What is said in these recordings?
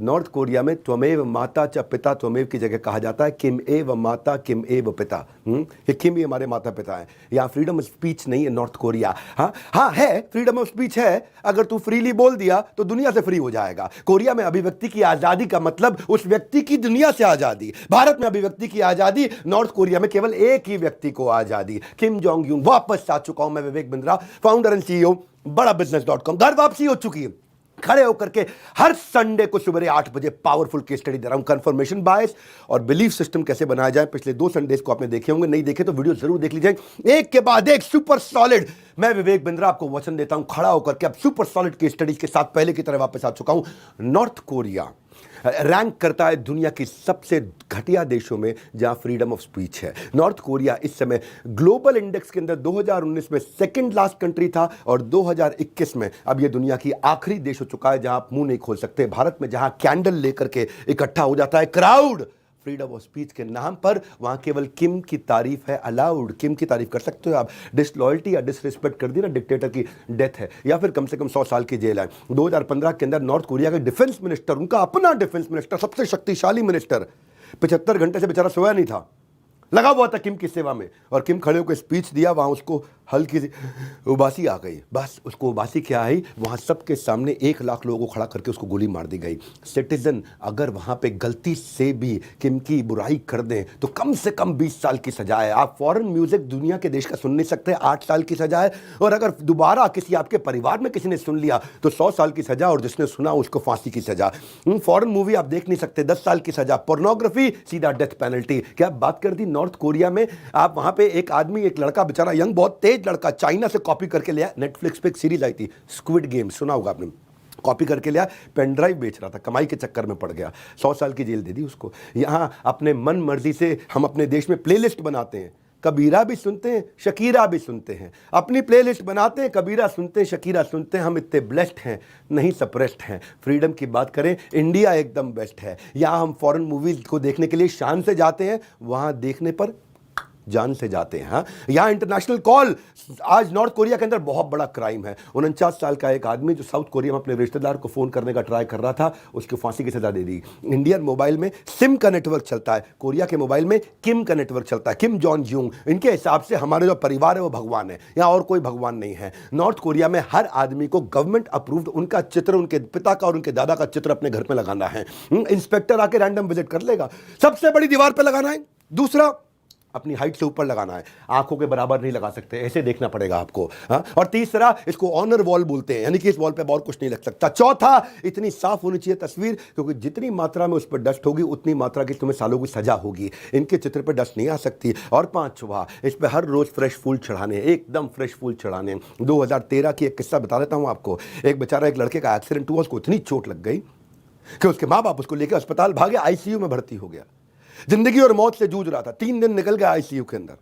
North Korea में त्वमेव माता च पिता त्वमेव की जगह कहा जाता है किम एव माता किम एव पिता। ये किम ही हमारे माता पिता हैं। यहाँ फ्रीडम ऑफ स्पीच नहीं है नॉर्थ कोरिया। हाँ हाँ है, फ्रीडम ऑफ स्पीच है। अगर तू फ्रीली बोल दिया तो दुनिया से फ्री हो जाएगा। कोरिया में अभिव्यक्ति की आजादी का मतलब उस व्यक्ति की दुनिया से आजादी। भारत में अभिव्यक्ति की आजादी, नॉर्थ कोरिया में केवल एक ही व्यक्ति को आजादी। किम जोंग यून। वापस आ चुका हूं मैं, Vivek Bindra, founder and CEO बड़ा बिजनेस.com। घर वापसी हो चुकी है। खड़े होकर के हर संडे को सुबह 8 बजे पावरफुल केस स्टडी दे रहा हूं। कंफर्मेशन बायस और बिलीफ सिस्टम कैसे बनाया जाए। पिछले 2 संडेज को आपने देखे होंगे, नहीं देखे तो वीडियो जरूर देख लीजिए, एक के बाद एक सुपर सॉलिड। मैं विवेक बिंद्रा आपको वचन देता हूं, खड़ा होकर के अब सुपर सॉलिड केस स्टडीज के साथ पहले की तरह वापस आ चुका हूं। नॉर्थ कोरिया रैंक करता है दुनिया की सबसे घटिया देशों में जहां फ्रीडम ऑफ स्पीच है। नॉर्थ कोरिया इस समय ग्लोबल इंडेक्स के अंदर 2019 में सेकंड लास्ट कंट्री था और 2021 में अब यह दुनिया की आखिरी देश हो चुका है जहां आप मुंह नहीं खोल सकते। भारत में जहां कैंडल लेकर के इकट्ठा हो जाता है क्राउड फ्रीडम ऑफ स्पीच के नाम पर, वहां केवल किम की तारीफ है अलाउड। किम की तारीफ कर सकते हो आप। डिसलॉयल्टी या डिसरिस्पेक्ट कर दी ना, डिक्टेटर की डेथ है या फिर कम से कम 100 साल की जेल है। 2015 के अंदर नॉर्थ कोरिया के डिफेंस मिनिस्टर, उनका अपना डिफेंस मिनिस्टर, सबसे शक्तिशाली मिनिस्टर, 75 घंटे से बेचारा सोया नहीं था, लगा हुआ था किम की सेवा में। और किम खड़े होकर स्पीच दिया, वहां उसको हल्की सी उबासी आ गई। बस उसको उबासी क्या आई, वहां सबके सामने 1 लाख लोगों को खड़ा करके उसको गोली मार दी गई। सिटीजन अगर वहां पे गलती से भी किम की बुराई कर दें तो कम से कम 20 साल की सजा है। आप फॉरेन म्यूजिक दुनिया के देश का सुन नहीं सकते, 8 साल की सजा है। और अगर दोबारा किसी आपके परिवार में किसी ने सुन लिया तो 100 साल की सजा, और जिसने सुना उसको फांसी की सजा। फॉरेन मूवी आप देख नहीं सकते, 10 साल की सजा। पोर्नोग्राफी सीधा डेथ पेनल्टी। क्या बात कर दी नॉर्थ कोरिया में। आप वहां पे एक आदमी, एक लड़का बेचारा यंग, बहुत तेज लड़का, चाइना से कॉपी करके लिया। नेटफ्लिक्स पे एक सीरीज आई थी स्क्विड गेम, सुना होगा आपने। कॉपी करके लिया, पेन ड्राइव बेच रहा था, कमाई के चक्कर में पड़ गया, 100 साल की जेल दे दी उसको। यहां अपने मन मर्जी से हम अपने देश में प्लेलिस्ट बनाते हैं, कबीरा भी सुनते हैं, शकीरा भी सुनते हैं। अपनी प्लेलिस्ट बनाते हैं, कबीरा सुनते हैं, शकीरा सुनते हैं। हम इतने ब्लेस्ड हैं, नहीं सप्रेस्ड हैं। फ्रीडम की बात करें, इंडिया एकदम बेस्ट है। यहाँ हम फॉरेन मूवीज को देखने के लिए शान से जाते हैं, वहाँ देखने पर जान से जाते हैं। हाँ, यहाँ इंटरनेशनल कॉल। आज नॉर्थ कोरिया के अंदर बहुत बड़ा क्राइम है। 49 साल का एक आदमी जो साउथ कोरिया में अपने रिश्तेदार को फोन करने का ट्राई कर रहा था, उसकी फांसी की सजा दे दी। इंडियन मोबाइल में सिम का नेटवर्क चलता है, कोरिया के मोबाइल में किम का नेटवर्क चलता है, किम जॉन्ग यूंग। इनके हिसाब से हमारे जो परिवार है वो भगवान है, यहाँ और कोई भगवान नहीं है। नॉर्थ कोरिया में हर आदमी को गवर्नमेंट अप्रूव्ड उनका चित्र, उनके पिता का और उनके दादा का चित्र अपने घर में लगाना है। इंस्पेक्टर आके रैंडम विजिट कर लेगा। सबसे बड़ी दीवार पर लगाना है। दूसरा, अपनी हाइट से ऊपर लगाना है, आंखों के बराबर नहीं लगा सकते, ऐसे देखना पड़ेगा आपको। हाँ? और तीसरा, इसको ऑनर वॉल बोलते हैं, यानी कि इस वॉल पे और कुछ नहीं लग सकता। चौथा, इतनी साफ होनी चाहिए तस्वीर, क्योंकि जितनी मात्रा में उस पर डस्ट होगी उतनी मात्रा की तुम्हें सालों की सजा होगी। इनके चित्र पर डस्ट नहीं आ सकती। और पांचवा, इस पर हर रोज फ्रेश फूल चढ़ाने, एकदम फ्रेश फूल चढ़ाने। 2013 की एक किस्सा बता देता हूं आपको। एक बेचारा, एक लड़के का एक्सीडेंट हुआ, उसको इतनी चोट लग गई कि उसके माँ बाप उसको लेकर अस्पताल भागे, आईसीयू में भर्ती हो गया। जिंदगी और मौत से जूझ रहा था। 3 दिन निकल गया आईसीयू के अंदर,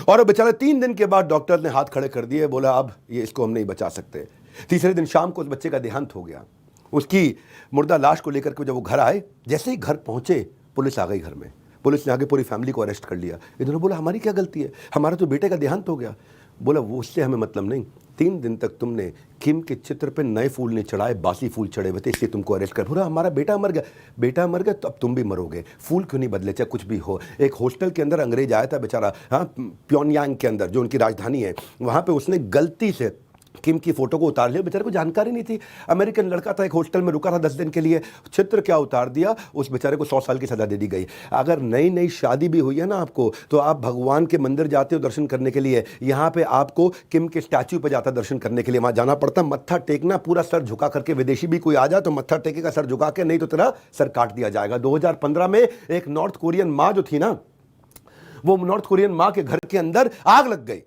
और बेचारा 3 दिन के बाद डॉक्टर ने हाथ खड़े कर दिए, बोला अब ये इसको हम नहीं बचा सकते। तीसरे दिन शाम को उस बच्चे का देहांत हो गया। उसकी मुर्दा लाश को लेकर के जब वो घर आए, जैसे ही घर पहुंचे पुलिस आ गई घर में। पुलिस ने आगे पूरी फैमिली को अरेस्ट कर लिया। इन्होंने बोला हमारी क्या गलती है, हमारा तो बेटे का देहांत हो गया। बोला वो उससे हमें मतलब नहीं, 3 दिन तक तुमने किम के चित्र पे नए फूल नहीं चढ़ाए, बासी फूल चढ़े हुए थे, इसलिए तुमको अरेस्ट कर। बोला हमारा बेटा मर गया। बेटा मर गया तो अब तुम भी मरोगे, फूल क्यों नहीं बदले, चाहे कुछ भी हो। एक हॉस्टल के अंदर अंग्रेज आया था बेचारा, हाँ, प्योनयांग के अंदर जो उनकी राजधानी है, वहाँ पे उसने गलती से किम की फोटो को उतार लिया। बेचारे को जानकारी नहीं थी, अमेरिकन लड़का था, एक हॉस्टल में रुका था 10 दिन के लिए, चित्र क्या उतार दिया, उस बेचारे को 100 साल की सजा दे दी गई। अगर नई नई शादी भी हुई है ना आपको, तो आप भगवान के मंदिर जाते हो दर्शन करने के लिए, यहाँ पे आपको किम के स्टैच्यू पे जाता दर्शन करने के लिए, वहाँ जाना पड़ता, मत्था टेकना, पूरा सर झुका करके। विदेशी भी कोई आ जाए तो मत्था टेकेगा सर झुका के, नहीं तो तेरा सर काट दिया जाएगा। 2015 में एक नॉर्थ कोरियन माँ जो थी ना, वो नॉर्थ कोरियन माँ के घर के अंदर आग लग गई।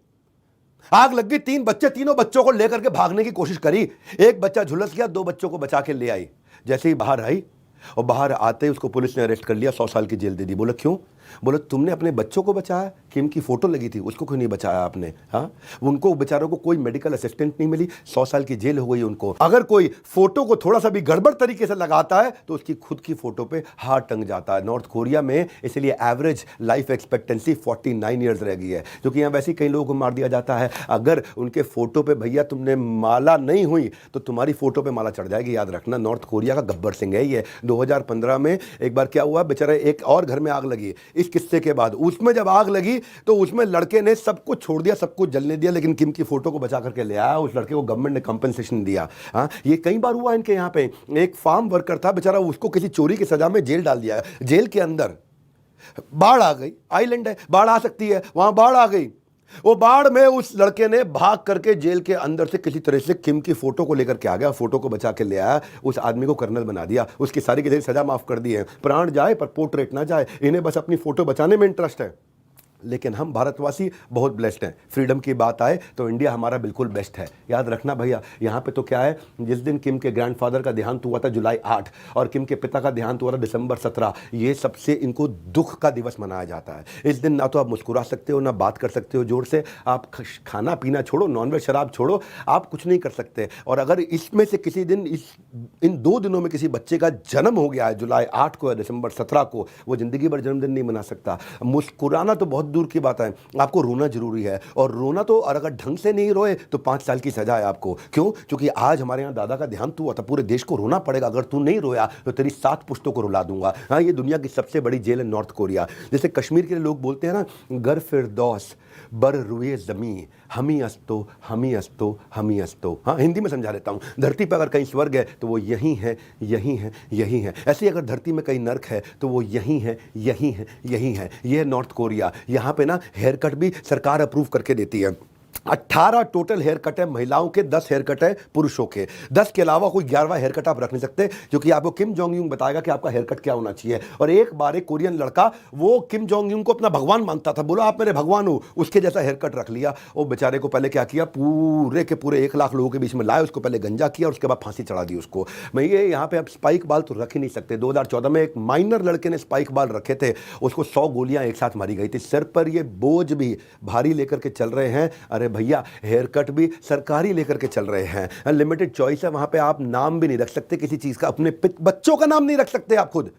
आग लग गई, 3 बच्चे, तीनों बच्चों को लेकर के भागने की कोशिश करी। एक बच्चा झुलस गया, 2 बच्चों को बचा के ले आई। जैसे ही बाहर आई और बाहर आते ही उसको पुलिस ने अरेस्ट कर लिया, 100 साल की जेल दे दी। बोला क्यों? बोले तुमने अपने बच्चों को बचाया, किम की फोटो लगी थी उसको क्यों नहीं बचाया आपने? हाँ, उनको बेचारों को कोई मेडिकल असिस्टेंट नहीं मिली, 100 साल की जेल हो गई उनको। अगर कोई फोटो को थोड़ा सा भी गड़बड़ तरीके से लगाता है तो उसकी खुद की फोटो पे हाथ टंग जाता है नॉर्थ कोरिया में। इसलिए एवरेज लाइफ एक्सपेक्टेंसी 49 ईयर्स रह गई है, क्योंकि यहाँ वैसे ही कई लोगों को मार दिया जाता है। अगर उनके फोटो पे भैया तुमने माला नहीं हुई तो तुम्हारी फोटो पे माला चढ़ जाएगी, याद रखना। नॉर्थ कोरिया का गब्बर सिंह है ये। 2015 में एक बार क्या हुआ, बेचारा एक और घर में आग लगी। इस किस्से के बाद उसमें जब आग लगी तो उसमें लड़के ने सब कुछ छोड़ दिया, सब कुछ जलने दिया, लेकिन किम की फोटो को बचा करके ले आया। उस लड़के को गवर्नमेंट ने कंपनसेशन दिया। हाँ, ये कई बार हुआ इनके यहाँ पे। एक फार्म वर्कर था बेचारा, उसको किसी चोरी की सजा में जेल डाल दिया, जेल के अंदर। बाढ़ आ गई, आइलैंड है, बाढ़ आ सकती है, वहां बाढ़ आ गई। वो बाढ़ में उस लड़के ने भाग करके जेल के अंदर से किसी तरह से किम की फोटो को लेकर के आ गया, फोटो को बचा के ले आया, उस आदमी को कर्नल बना दिया, उसकी सारी की सारी सजा माफ कर दी है। प्राण जाए पर पोर्ट्रेट ना जाए, इन्हें बस अपनी फोटो बचाने में इंटरेस्ट है। लेकिन हम भारतवासी बहुत ब्लेस्ड हैं। फ्रीडम की बात आए तो इंडिया हमारा बिल्कुल बेस्ट है। याद रखना भैया, यहाँ पे तो क्या है, जिस दिन किम के ग्रैंडफादर का देहांत हुआ था जुलाई 8 और किम के पिता का देहांत हुआ था दिसंबर 17, ये सबसे इनको दुख का दिवस मनाया जाता है। इस दिन ना तो आप मुस्कुरा सकते हो, ना बात कर सकते हो जोर से, आप खाना पीना छोड़ो, नॉनवेज शराब छोड़ो, आप कुछ नहीं कर सकते। और अगर इसमें से किसी दिन इन 2 दिनों में किसी बच्चे का जन्म हो गया है, जुलाई 8 को या दिसंबर 17 को, वो जिंदगी भर जन्मदिन नहीं मना सकता। मुस्कुराना तो बहुत दूर की बात है, आपको रोना जरूरी है। और रोना तो, और अगर ढंग से नहीं रोए तो 5 साल की सजा है आपको। क्यों? क्योंकि आज हमारे यहाँ दादा का देहांत हुआ था, पूरे देश को रोना पड़ेगा। अगर तू नहीं रोया तो तेरी 7 पुश्तों को रुला दूंगा। हाँ, ये दुनिया की सबसे बड़ी जेल है नॉर्थ कोरिया। जैसे कश्मीर के लोग बोलते हैं ना, गर फिरदौस बर रुए जमी हमी अस्तो हमी अस्तो हमी अस्तो। हाँ, हिंदी में समझा लेता हूँ। धरती पर अगर कहीं स्वर्ग है तो वो यही है, यही है, यही है। ऐसे ही अगर धरती में कहीं नर्क है तो वो यही है, यही है, यही है। ये है नॉर्थ कोरिया। यहाँ पे ना हेयर कट भी सरकार अप्रूव करके देती है। 18 टोटल हेयर कट है महिलाओं के, 10 हेयर कट है पुरुषों के। 10 के अलावा कोई 11वां हेयर कट आप रख नहीं सकते, क्योंकि आपको किम जोंग यूंग बताएगा कि आपका हेयर कट क्या होना चाहिए। और एक बार एक कोरियन लड़का, वो किम जोंग यूंग को अपना भगवान मानता था, बोला आप मेरे भगवान हो, उसके जैसा हेयर कट रख लिया। वो बेचारे को पहले क्या किया, पूरे के पूरे 1 लाख लोगों के बीच में लाए, उसको पहले गंजा किया और उसके बाद फांसी चढ़ा दी उसको। मैं ये यहाँ पे आप स्पाइक बाल तो रख ही नहीं सकते। 2014 में एक माइनर लड़के ने स्पाइक बाल रखे थे, उसको 100 गोलियां एक साथ मारी गई थी। सिर पर ये बोझ भी भारी लेकर के चल रहे हैं। अरे भैया, हेयर कट भी सरकारी लेकर के चल रहे हैं। लिमिटेड चॉइस है वहां पे, आप नाम भी नहीं रख सकते किसी चीज का। अपने बच्चों का नाम नहीं रख सकते आप खुद।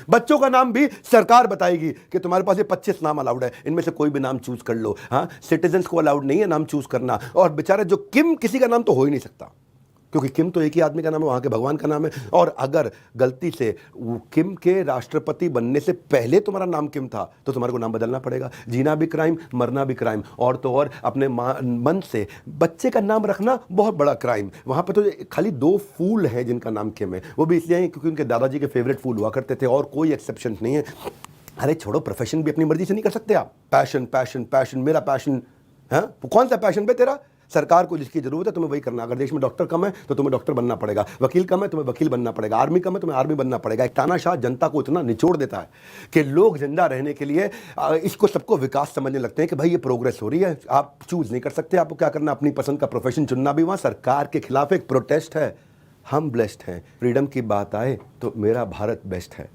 बच्चों का नाम भी सरकार बताएगी कि तुम्हारे पास ये 25 नाम अलाउड है, इनमें से कोई भी नाम चूज कर लो। हाँ, सिटीजन्स को अलाउड नहीं है नाम चूज करना। और बेचारे जो किम, किसी का नाम तो हो ही नहीं सकता, क्योंकि किम तो एक ही आदमी का नाम है, वहाँ के भगवान का नाम है। और अगर गलती से किम के राष्ट्रपति बनने से पहले तुम्हारा नाम किम था तो तुम्हारे को नाम बदलना पड़ेगा। जीना भी क्राइम, मरना भी क्राइम। और तो और अपने मन से बच्चे का नाम रखना बहुत बड़ा क्राइम। वहाँ पर तो खाली 2 फूल हैं जिनका नाम किम है, वो भी इसलिए क्योंकि उनके दादाजी के फेवरेट फूल हुआ करते थे, और कोई एक्सेप्शन नहीं है। अरे छोड़ो, प्रोफेशन भी अपनी मर्जी से नहीं कर सकते आप। पैशन पैशन पैशन, मेरा पैशन है, कौन सा पैशन पे तेरा? सरकार को जिसकी जरूरत है तुम्हें वही करना। अगर देश में डॉक्टर कम है तो तुम्हें डॉक्टर बनना पड़ेगा, वकील कम है तुम्हें वकील बनना पड़ेगा, आर्मी कम है तुम्हें आर्मी बनना पड़ेगा। एक तानाशाह जनता को इतना निचोड़ देता है कि लोग जिंदा रहने के लिए इसको सबको विकास समझने लगते हैं कि भाई ये प्रोग्रेस हो रही है। आप चूज नहीं कर सकते, आपको क्या करना, अपनी पसंद का प्रोफेशन चुनना भी वहाँ सरकार के खिलाफ एक प्रोटेस्ट है। हम ब्लेस्ड हैं। फ्रीडम की बात आए तो मेरा भारत बेस्ट है।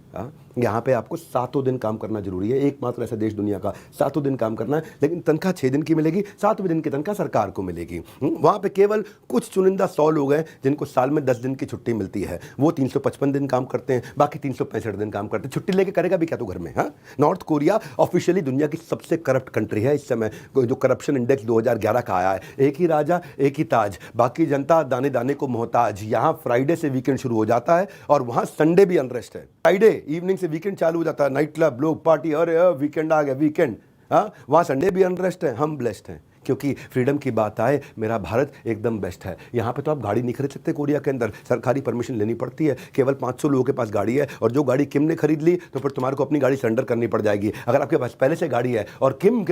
यहाँ पे आपको 7 दिन काम करना जरूरी है, एकमात्र ऐसा देश दुनिया का 7 दिन काम करना है, लेकिन तनख्वाह 6 दिन की मिलेगी, 7वें दिन की तनख्वाह सरकार को मिलेगी। वहाँ पे केवल कुछ चुनिंदा 100 लोग हैं जिनको साल में 10 दिन की छुट्टी मिलती है, वो 355 दिन काम करते हैं, बाकी 365 दिन काम करते हैं। छुट्टी लेके करेगा भी क्या तू घर में? हाँ, नॉर्थ कोरिया ऑफिशियली दुनिया की सबसे करप्ट कंट्री है इस समय। जो करप्शन इंडेक्स 2011 का आया है, एक ही राजा एक ही ताज, बाकी जनता दाने दाने को मोहताज। यहाँ फ्राइडे से वीकेंड शुरू हो जाता है और वहाँ संडे भी अनरेस्ट है। फ्राइडे इवनिंग से वीकेंड चालू हो जाता है, नाइट क्लब, लोग पार्टी, अरे वीकेंड आ गया वीकेंड। हाँ, वहाँ संडे भी अनरेस्ट है। हम ब्लेस्ड हैं, क्योंकि फ्रीडम की बात आए मेरा भारत एकदम बेस्ट है। यहाँ पे तो आप गाड़ी नहीं खरीद सकते कोरिया के अंदर, सरकारी परमिशन लेनी पड़ती है। केवल 500 लोगों के पास गाड़ी है, और जो गाड़ी किम ने खरीद ली तो फिर तुम्हारे को अपनी गाड़ी सरेंडर करनी पड़ जाएगी। अगर आपके पास पहले से गाड़ी है और किम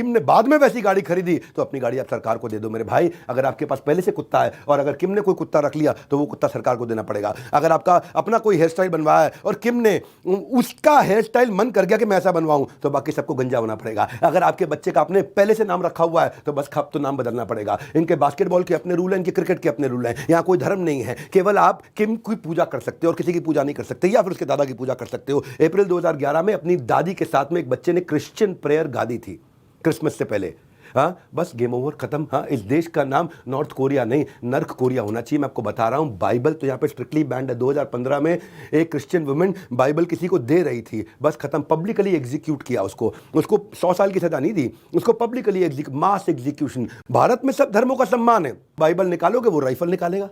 ने बाद में वैसी गाड़ी खरीदी तो अपनी गाड़ी आप सरकार को दे दो मेरे भाई। अगर आपके पास पहले से कुत्ता है और अगर किम ने कोई कुत्ता रख लिया तो वो कुत्ता सरकार को देना पड़ेगा। अगर आपका अपना कोई हेयर स्टाइल बनवाया है और किम ने उसका हेयर स्टाइल मन कर गया कि मैं ऐसा बनवाऊं तो बाकी सबको गंजा होना पड़ेगा। अगर आपके बच्चे का आपने पहले से नाम रखा हुआ है तो बस खप तो नाम बदलना पड़ेगा। इनके बास्केटबॉल के अपने रूल हैं, इनके क्रिकेट के अपने रूल हैं। यहाँ कोई धर्म नहीं है, केवल आप किम की पूजा कर सकते हो और किसी की पूजा नहीं कर सकते, या फिर उसके दादा की पूजा कर सकते हो। अप्रैल 2011 में अपनी दादी के साथ में एक बच्चे ने क्रिश्चियन प्रेयर गा दी थी क्रिसमस से पहले। हाँ, बस गेम ओवर, खत्म। हाँ, इस देश का नाम नॉर्थ कोरिया नहीं नर्क कोरिया होना चाहिए। मैं आपको बता रहा हूँ, बाइबल तो यहाँ पे स्ट्रिक्टली बैंड है। 2015 में एक क्रिश्चियन वुमेन बाइबल किसी को दे रही थी, बस खत्म, पब्लिकली एग्जीक्यूट किया उसको 100 साल की सजा नहीं दी उसको, पब्लिकली मास एग्जीक्यूशन। भारत में सब धर्मों का सम्मान है। बाइबल निकालोगे वो राइफल निकालेगा,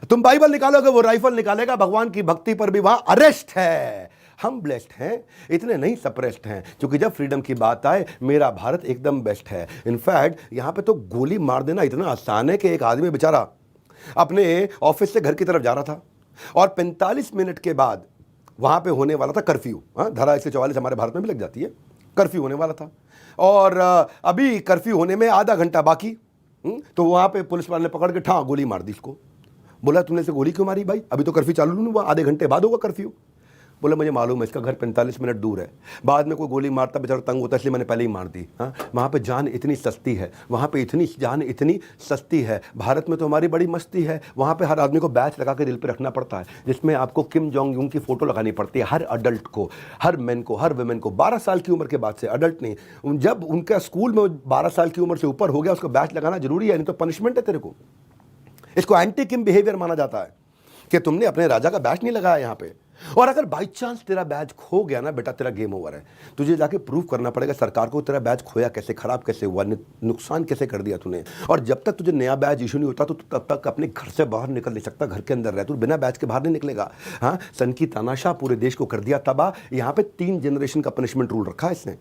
तुम बाइबल निकालोगे वो राइफल निकालेगा। भगवान की भक्ति पर भी वहां अरेस्ट है। हम ब्लेस्ड हैं, इतने नहीं सप्रेस्ड हैं, क्योंकि जब फ्रीडम की बात आए मेरा भारत एकदम बेस्ट है। इनफैक्ट यहाँ पे तो गोली मार देना इतना आसान है कि एक आदमी बेचारा अपने ऑफिस से घर की तरफ जा रहा था और 45 मिनट के बाद वहाँ पे होने वाला था कर्फ्यू। हाँ, धारा 144 हमारे भारत में भी लग जाती है, कर्फ्यू होने वाला था और अभी कर्फ्यू होने में आधा घंटा बाकी। तो वहाँ पे पुलिस वाले ने पकड़ के ठा गोली मार दी इसको। बोला तुमने से गोली क्यों मारी भाई, अभी तो कर्फ्यू चालू नहीं हुआ, आधे घंटे बाद होगा कर्फ्यू। बोला मुझे मालूम है इसका घर 45 मिनट दूर है, बाद में कोई गोली मारता बेचारा तंग होता, इसलिए मैंने पहले ही मार दी। हाँ, वहाँ पे जान इतनी सस्ती है, वहाँ पे इतनी जान इतनी सस्ती है। भारत में तो हमारी बड़ी मस्ती है, वहाँ पे हर आदमी को बैच लगा के दिल पे रखना पड़ता है, जिसमें आपको किम जोंग यूंग की फोटो लगानी पड़ती है हर अडल्ट को, हर मैन को, हर वुमेन को। 12 साल की उम्र के बाद से, अडल्ट नहीं, जब उनका स्कूल में 12 साल की उम्र से ऊपर हो गया उसको बैच लगाना जरूरी है, नहीं तो पनिशमेंट है तेरे को। इसको एंटी किम बिहेवियर माना जाता है कि तुमने अपने राजा का बैच नहीं लगाया यहाँ पे। और अगर बाई चांस तेरा बैच खो गया ना बेटा, तेरा गेम ओवर है। तुझे जाके प्रूव करना पड़ेगा सरकार को तेरा बैच खोया कैसे, खराब कैसे हुआ, नुकसान कैसे कर दिया तूने। और जब तक तुझे नया बैच इशू नहीं होता तो तब तक अपने घर से बाहर निकल नहीं सकता, घर के अंदर रह, तू बिना बैच के बाहर नहीं निकलेगा। हाँ, सन की तानाशाह पूरे देश को कर दिया तबाह। यहाँ पे 3 जनरेशन का पनिशमेंट रूल रखा है इसने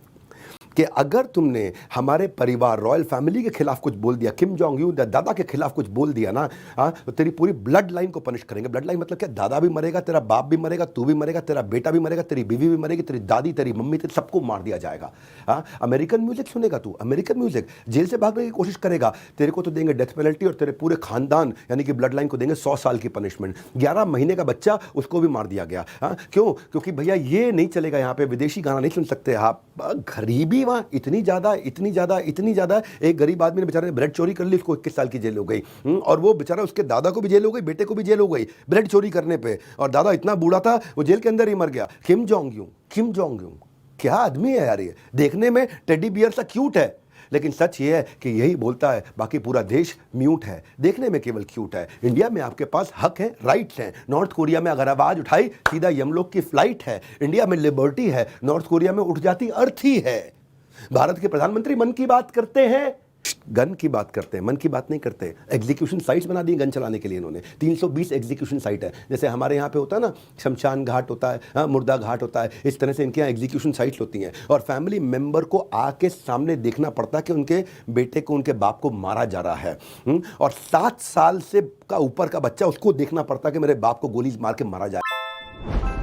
कि अगर तुमने हमारे परिवार रॉयल फैमिली के खिलाफ कुछ बोल दिया, किम जोंग यूं दादा के खिलाफ कुछ बोल दिया ना, तो तेरी पूरी ब्लड लाइन को पनिश करेंगे। ब्लड लाइन मतलब क्या, दादा भी मरेगा, तेरा बाप भी मरेगा, तू भी मरेगा, तेरा बेटा भी मरेगा, तेरी बीवी भी मरेगी, तेरी दादी, तेरी मम्मी, तेरे सबको मार दिया जाएगा। हाँ, अमेरिकन म्यूजिक सुनेगा तू, अमेरिकन म्यूजिक, जेल से भागने की कोशिश करेगा, तेरे को तो देंगे डेथ पेनल्टी और तेरे पूरे खानदान यानी कि ब्लड लाइन को देंगे 100 साल की पनिशमेंट। 11 महीने का बच्चा उसको भी मार दिया गया। हाँ, क्यों? क्योंकि भैया ये नहीं चलेगा, यहाँ पे विदेशी गाना नहीं सुन सकते आप। गरीबी वहाँ इतनी ज़्यादा, इतनी ज़्यादा, इतनी ज़्यादा। एक गरीब आदमी ने बेचारे ने ब्रेड चोरी कर ली, उसको 21 साल की जेल हो गई। और वो बेचारा, उसके दादा को भी जेल हो गई, बेटे को भी जेल हो गई ब्रेड चोरी करने पे, और दादा इतना बूढ़ा था वो जेल के अंदर ही मर गया। किम जोंग यूं, किम जोंग यूं क्या आदमी है यार, ये देखने में टेडी बियर सा क्यूट है, लेकिन सच ये है कि यही बोलता है, बाकी पूरा देश म्यूट है, देखने में केवल क्यूट है। इंडिया में आपके पास हक है, राइट्स हैं। नॉर्थ कोरिया में अगर आवाज उठाई सीधा यमलोक की फ्लाइट है। इंडिया में लिबर्टी है, नॉर्थ कोरिया में उठ जाती अर्थी है। भारत के प्रधानमंत्री मन की बात करते हैं, गन की बात करते हैं, मन की बात नहीं करते। एग्जीक्यूशन साइट्स बना दी गन चलाने के लिए इन्होंने। 320 एग्जीक्यूशन साइट है, जैसे हमारे यहाँ पे होता है ना शमशान घाट होता है, हाँ, मुर्दा घाट होता है, इस तरह से इनके यहाँ एग्जीक्यूशन साइट्स होती हैं। और फैमिली मेंबर को आके सामने देखना पड़ता है कि उनके बेटे को, उनके बाप को मारा जा रहा है। और 7 साल से का ऊपर का बच्चा, उसको देखना पड़ता है कि मेरे बाप को गोली मार के मारा जाए।